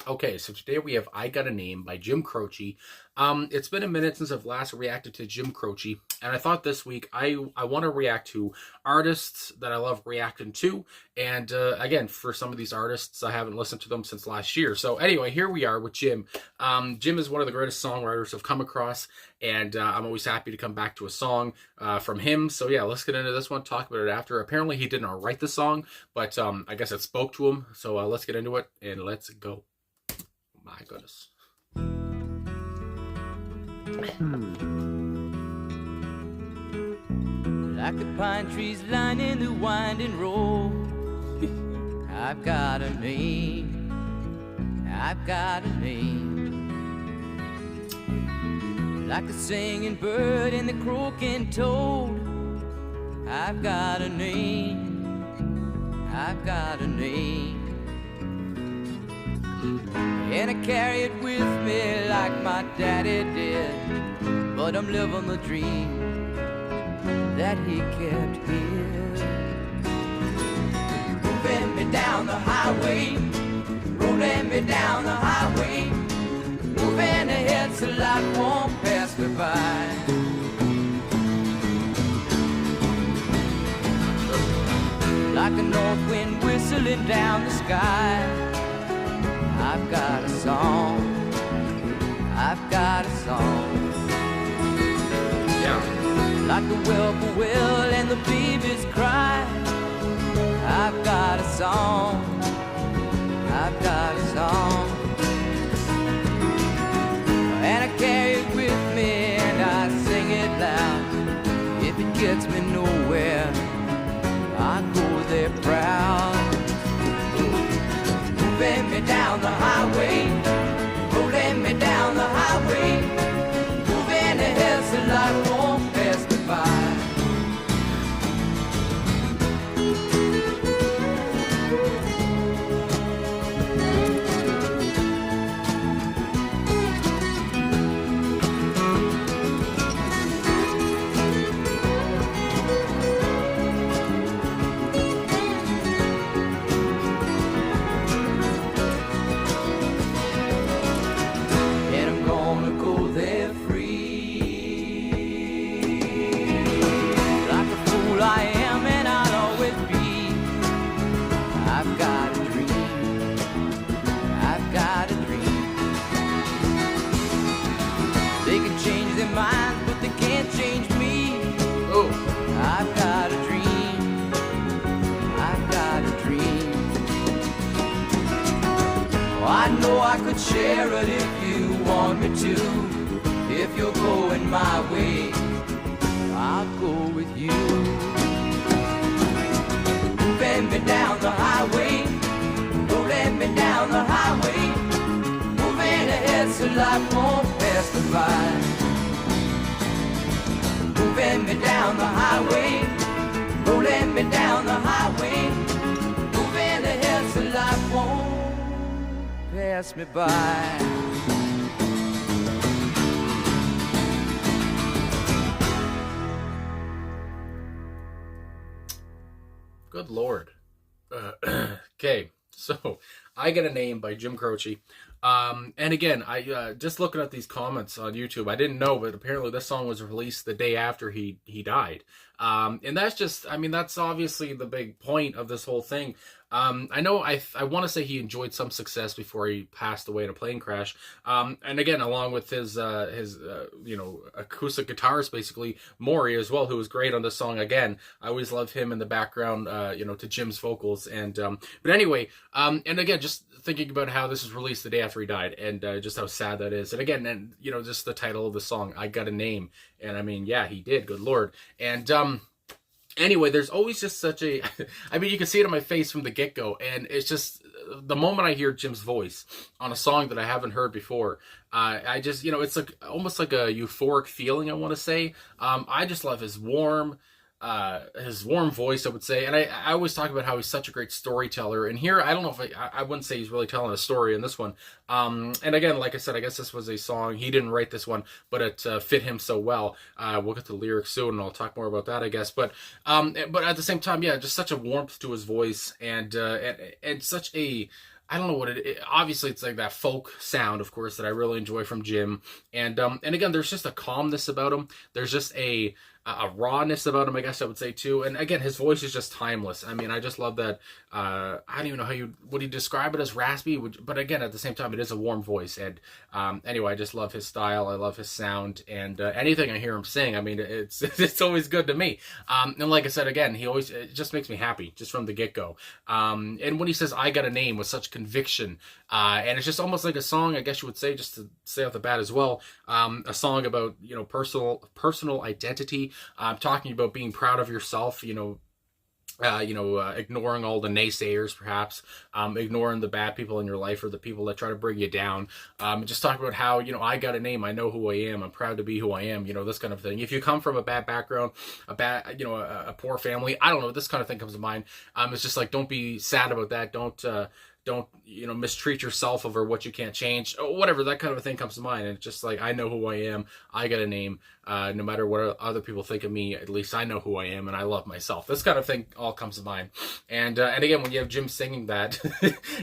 Okay, so today we have I Got a Name by Jim Croce. It's been a minute since I've last reacted to Jim Croce, and I thought this week I want to react to artists that I love reacting to, and again, for some of these artists, I haven't listened to them since last year. So anyway, here we are with Jim. Jim is one of the greatest songwriters I've come across, and I'm always happy to come back to a song from him. So yeah, let's get into this one, talk about it after. Apparently he didn't write the song, but I guess it spoke to him, so let's get into it, and let's go. My goodness. Like the pine trees lining the winding road, I've got a name, I've got a name. Like the singing bird and the croaking toad, I've got a name, I've got a name. And I carry it with me like my daddy did, but I'm living the dream that he kept here. Moving me down the highway, rolling me down the highway, moving ahead so life won't pass me by. Like a north wind whistling down the sky, I've got a song, I've got a song. Yeah. Like the whippoorwill and the babies cry, I've got a song, I've got a song. And I carry it with me and I sing it loud. If it gets me nowhere, I go there proud. Moving me down the highway, rolling me down the highway, moving ahead so life won't pass me by. They can change their minds, but they can't change me. Oh. I've got a dream, I've got a dream. Oh, I know I could share it if you want me to. If you're going my way, I'll go with you. Moving me down the highway, rolling me down the highway, moving ahead so life won't pass me by. Moving me down the highway, rolling me down the highway, moving ahead so life won't pass me by. Good Lord. Okay, so I Got a Name by Jim Croce. And again, I just looking at these comments on YouTube, I didn't know, but apparently this song was released the day after he died. And that's just, I mean, that's obviously the big point of this whole thing. I know I want to say he enjoyed some success before he passed away in a plane crash. And again, along with his acoustic guitarist, basically, Maury as well, who was great on this song. Again, I always love him in the background, to Jim's vocals. And, but anyway, and again, just thinking about how this was released the day after he died, and just how sad that is. And again, and just the title of the song, I Got a Name. And I mean, yeah, he did, good Lord. And, anyway, there's always just such a, I mean, you can see it on my face from the get-go, and it's just, the moment I hear Jim's voice on a song that I haven't heard before, I just, it's like, almost like a euphoric feeling, I want to say. I just love his warm voice, I would say. And I always talk about how he's such a great storyteller. And here, I don't know if I wouldn't say he's really telling a story in this one. And again, like I said, I guess this was a song. He didn't write this one, but it fit him so well. We'll get to the lyrics soon, and I'll talk more about that, I guess. But at the same time, yeah, just such a warmth to his voice, and such a I don't know what obviously it's like that folk sound, of course, that I really enjoy from Jim. And again, there's just a calmness about him. There's just a rawness about him, I guess I would say too. And again, his voice is just timeless. I mean, I just love that. I don't even know would you describe it as raspy, but again, at the same time, it is a warm voice. And anyway, I just love his style. I love his sound, and anything I hear him sing, I mean, it's it's always good to me. And like I said, again, it just makes me happy just from the get go. And when he says "I got a name" with such conviction, and it's just almost like a song, I guess you would say, just to say off the bat as well, a song about personal identity. Talking about being proud of yourself, ignoring all the naysayers, perhaps, ignoring the bad people in your life or the people that try to bring you down. Just talk about how, I got a name, I know who I am, I'm proud to be who I am, this kind of thing. If you come from a bad background, a poor family, I don't know, this kind of thing comes to mind. It's just like, don't be sad about that. Don't mistreat yourself over what you can't change, or whatever, that kind of a thing comes to mind. And it's just like, I know who I am, I got a name, no matter what other people think of me, at least I know who I am, and I love myself. This kind of thing all comes to mind. And again, when you have Jim singing that,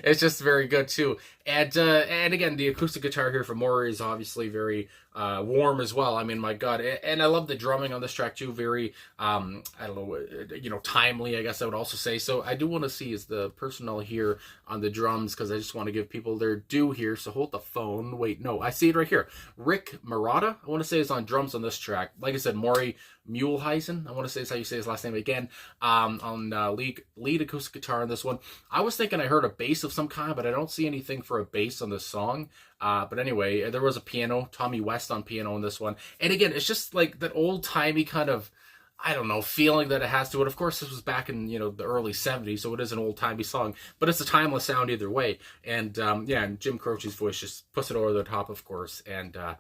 it's just very good too. And again, the acoustic guitar here from Maury is obviously very warm as well. I mean, my God. And I love the drumming on this track too. Very, I don't know, timely, I guess I would also say. So I do want to see is the personnel here on the drums, because I just want to give people their due here. So hold the phone. Wait, no, I see it right here. Rick Murata, I want to say, is on drums on this track. Like I said, Maury Muehlheisen, I want to say is how you say his last name again, on lead acoustic guitar on this one. I was thinking I heard a bass of some kind, but I don't see anything for a bass on this song. But anyway, there was a piano, Tommy West on piano on this one. And again, it's just like that old-timey kind of, I don't know, feeling that it has to it. Of course, this was back in, the early 70s, so it is an old-timey song, but it's a timeless sound either way. And and Jim Croce's voice just puts it over the top, of course. And I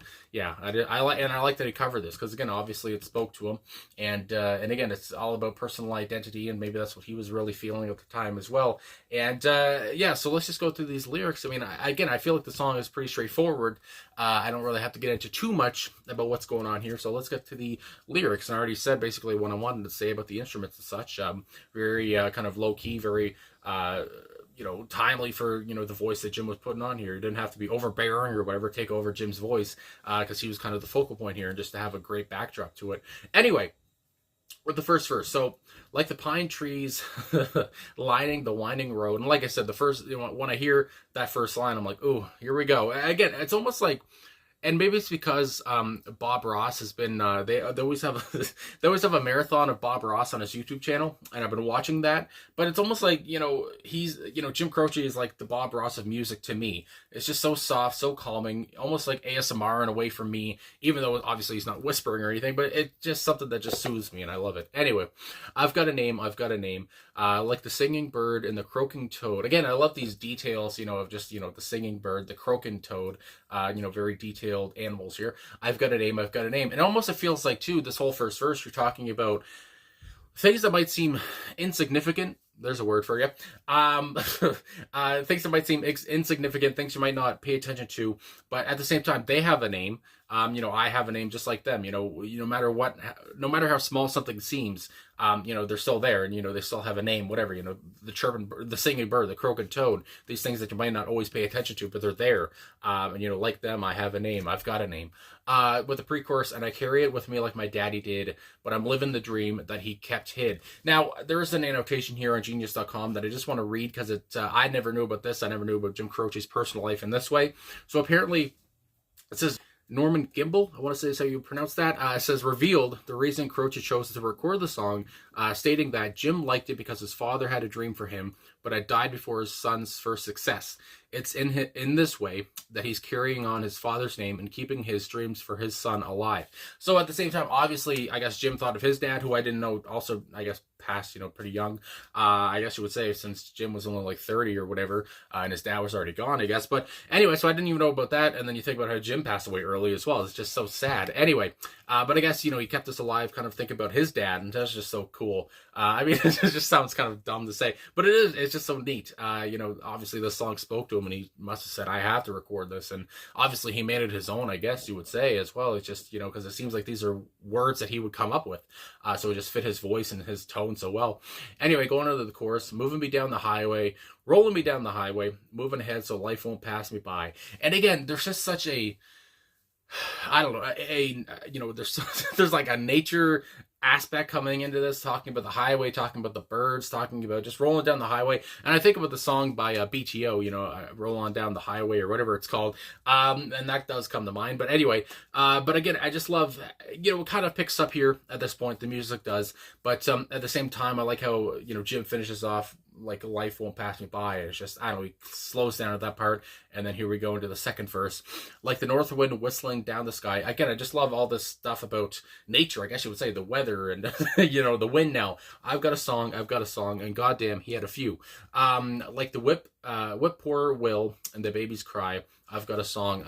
like that he covered this, because again, obviously it spoke to him. And again, it's all about personal identity, and maybe that's what he was really feeling at the time as well. And so let's just go through these lyrics. I mean, I feel like the song is pretty straightforward. I don't really have to get into too much about what's going on here, so let's get to the lyrics. And I already said basically what I wanted to say about the instruments and such. Very kind of low-key, very timely for the voice that Jim was putting on here. It didn't have to be overbearing or whatever, take over Jim's voice, because he was kind of the focal point here, and just to have a great backdrop to it. Anyway, with the first verse, so like the pine trees lining the winding road, and like I said, the first, when I hear that first line, I'm like, ooh, here we go. Again, it's almost like, and maybe it's because Bob Ross has been they always have they always have a marathon of Bob Ross on his YouTube channel, and I've been watching that. But it's almost like he's Jim Croce is like the Bob Ross of music to me. It's just so soft, so calming, almost like ASMR in a way for me. Even though obviously he's not whispering or anything, but it's just something that just soothes me, and I love it. Anyway, I've got a name. Like the singing bird and the croaking toad. Again, I love these details, of just the singing bird, the croaking toad. Very detailed animals here. I've got a name. And almost it feels like too, this whole first verse, you're talking about things that might seem insignificant. There's a word for you. Things that might seem insignificant, things you might not pay attention to, but at the same time, they have a name. I have a name just like them. No matter how small something seems, they're still there, and they still have a name. Whatever, the chirping, the singing bird, the croaking toad. These things that you might not always pay attention to, but they're there. Like them, I have a name. I've got a name. With the pre-chorus, and I carry it with me like my daddy did, but I'm living the dream that he kept hid. Now, there is an annotation here on Genius.com that I just want to read, because I never knew about this. I never knew about Jim Croce's personal life in this way. So apparently, it says Norman Gimbel, I want to say is how you pronounce that. It says, revealed the reason Croce chose to record the song, stating that Jim liked it because his father had a dream for him, but had died before his son's first success. It's in this way that he's carrying on his father's name and keeping his dreams for his son alive. So at the same time, obviously, I guess Jim thought of his dad, who I didn't know, also, I guess, passed, pretty young. I guess you would say, since Jim was only like 30 or whatever, and his dad was already gone, I guess. But anyway, so I didn't even know about that. And then you think about how Jim passed away early as well. It's just so sad. Anyway, but I guess, he kept us alive, kind of think about his dad, and that's just so cool. I mean, it just sounds kind of dumb to say, but it's it's just so neat. Obviously this song spoke to him, and he must have said, I have to record this. And obviously he made it his own, I guess you would say, as well. It's just, because it seems like these are words that he would come up with. So it just fit his voice and his tone so well. Anyway, going into the chorus, moving me down the highway, rolling me down the highway, moving ahead so life won't pass me by. And again, there's just such a, I don't know, there's like a nature aspect coming into this, talking about the highway, talking about the birds, talking about just rolling down the highway. And I think about the song by BTO, Roll On Down the Highway, or whatever it's called. And that does come to mind. But anyway, but again, I just love, it kind of picks up here at this point, the music does. But at the same time, I like how, Jim finishes off like life won't pass me by. It's just, I don't know, he slows down at that part, and then here we go into the second verse. Like the north wind whistling down the sky. Again, I just love all this stuff about nature, I guess you would say, the weather and the wind. Now I've got a song, and goddamn, he had a few. Like the whip poor will and the baby's cry. I've got a song.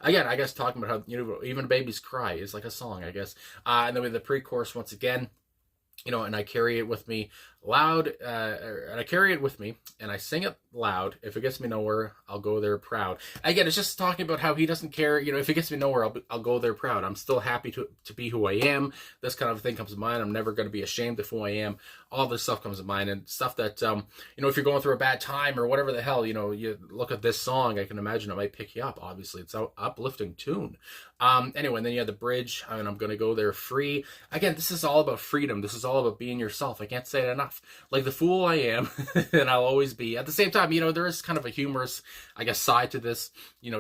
Again, I guess talking about how, even a baby's cry is like a song, I guess. And then with the pre-chorus once again, and I carry it with me loud, and I carry it with me, and I sing it loud. If it gets me nowhere, I'll go there proud. Again, it's just talking about how he doesn't care, if it gets me nowhere, I'll go there proud. I'm still happy to be who I am. This kind of thing comes to mind. I'm never going to be ashamed of who I am. All this stuff comes to mind, and stuff that, if you're going through a bad time or whatever the hell, you look at this song, I can imagine it might pick you up. Obviously, it's an uplifting tune. Anyway, and then you have the bridge, and I'm going to go there free. Again, this is all about freedom. This is all about being yourself. I can't say it enough. Like the fool I am, and I'll always be. At the same time, there is kind of a humorous, I guess, side to this,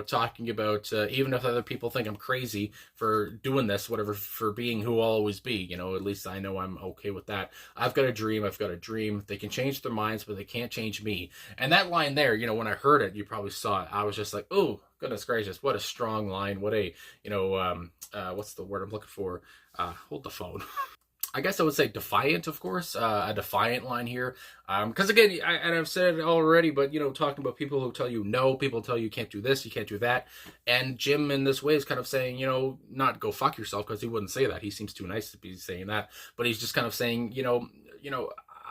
talking about, even if other people think I'm crazy for doing this, whatever, for being who I'll always be, at least I know I'm okay with that. I've got a dream. They can change their minds, but they can't change me. And that line there, when I heard it, you probably saw it, I was just like, oh, goodness gracious, what a strong line. What a, what's the word I'm looking for? Hold the phone. I guess I would say defiant, of course, a defiant line here. Because again, I've said it already, but, talking about people who tell you no, people tell you can't do this, you can't do that. And Jim in this way is kind of saying, not go fuck yourself, because he wouldn't say that. He seems too nice to be saying that. But he's just kind of saying,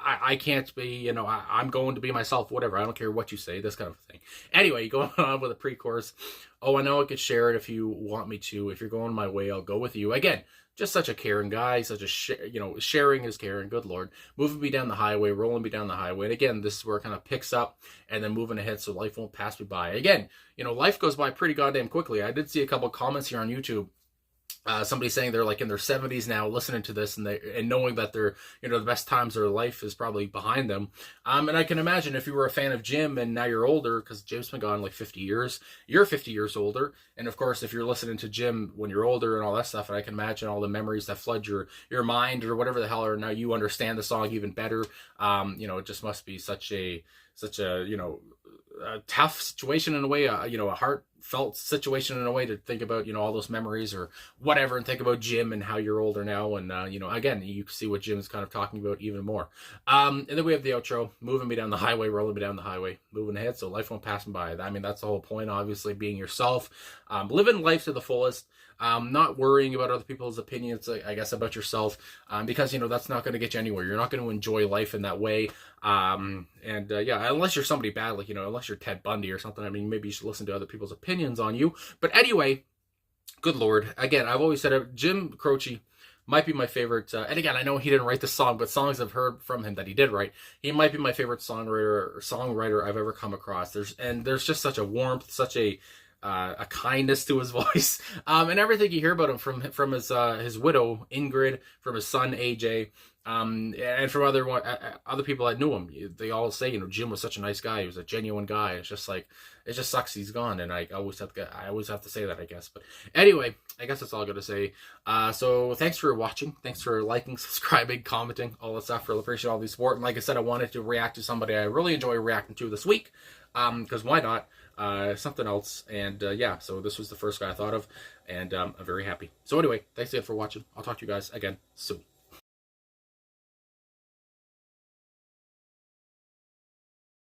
I can't be, I'm going to be myself, whatever. I don't care what you say, this kind of thing. Anyway, going on with the pre-chorus. Oh, I know I could share it if you want me to. If you're going my way, I'll go with you. Again, just such a caring guy, sharing is caring, good Lord. Moving me down the highway, rolling me down the highway. And again, this is where it kind of picks up, and then moving ahead so life won't pass me by. Again, life goes by pretty goddamn quickly. I did see a couple comments here on YouTube. Somebody saying they're like in their 70s now, listening to this, and knowing that they're, the best times of their life is probably behind them. And I can imagine if you were a fan of Jim and now you're older, because Jim's been gone like 50 years, you're 50 years older. And of course, if you're listening to Jim when you're older and all that stuff, and I can imagine all the memories that flood your mind or whatever the hell, or now you understand the song even better. It just must be such a a tough situation in a way, a heartfelt situation in a way, to think about, all those memories or whatever, and think about Jim and how you're older now. And, again, you can see what Jim's kind of talking about even more. And then we have the outro, moving me down the highway, rolling me down the highway, moving ahead so life won't pass me by. I mean, that's the whole point, obviously, being yourself, living life to the fullest. Not worrying about other people's opinions, I guess, about yourself, because, that's not going to get you anywhere. You're not going to enjoy life in that way. Unless you're somebody bad, like, unless you're Ted Bundy or something, I mean, maybe you should listen to other people's opinions on you. But anyway, good Lord. Again, I've always said it, Jim Croce might be my favorite. And again, I know he didn't write the song, but songs I've heard from him that he did write, he might be my favorite songwriter I've ever come across. There's just such a warmth, such a kindness to his voice, and everything you hear about him from his widow Ingrid, from his son AJ, and from other people that knew him. They all say, Jim was such a nice guy. He was a genuine guy. It's just like, it just sucks he's gone, and I always have to say that, I guess. But anyway, I guess that's all I'm gonna say. So thanks for watching. Thanks for liking, subscribing, commenting, all that stuff. Really appreciate all the support. And like I said, I wanted to react to somebody I really enjoy reacting to this week, because why not? Something else. And so this was the first guy I thought of, and I'm very happy. So anyway, thanks again for watching. I'll talk to you guys again soon.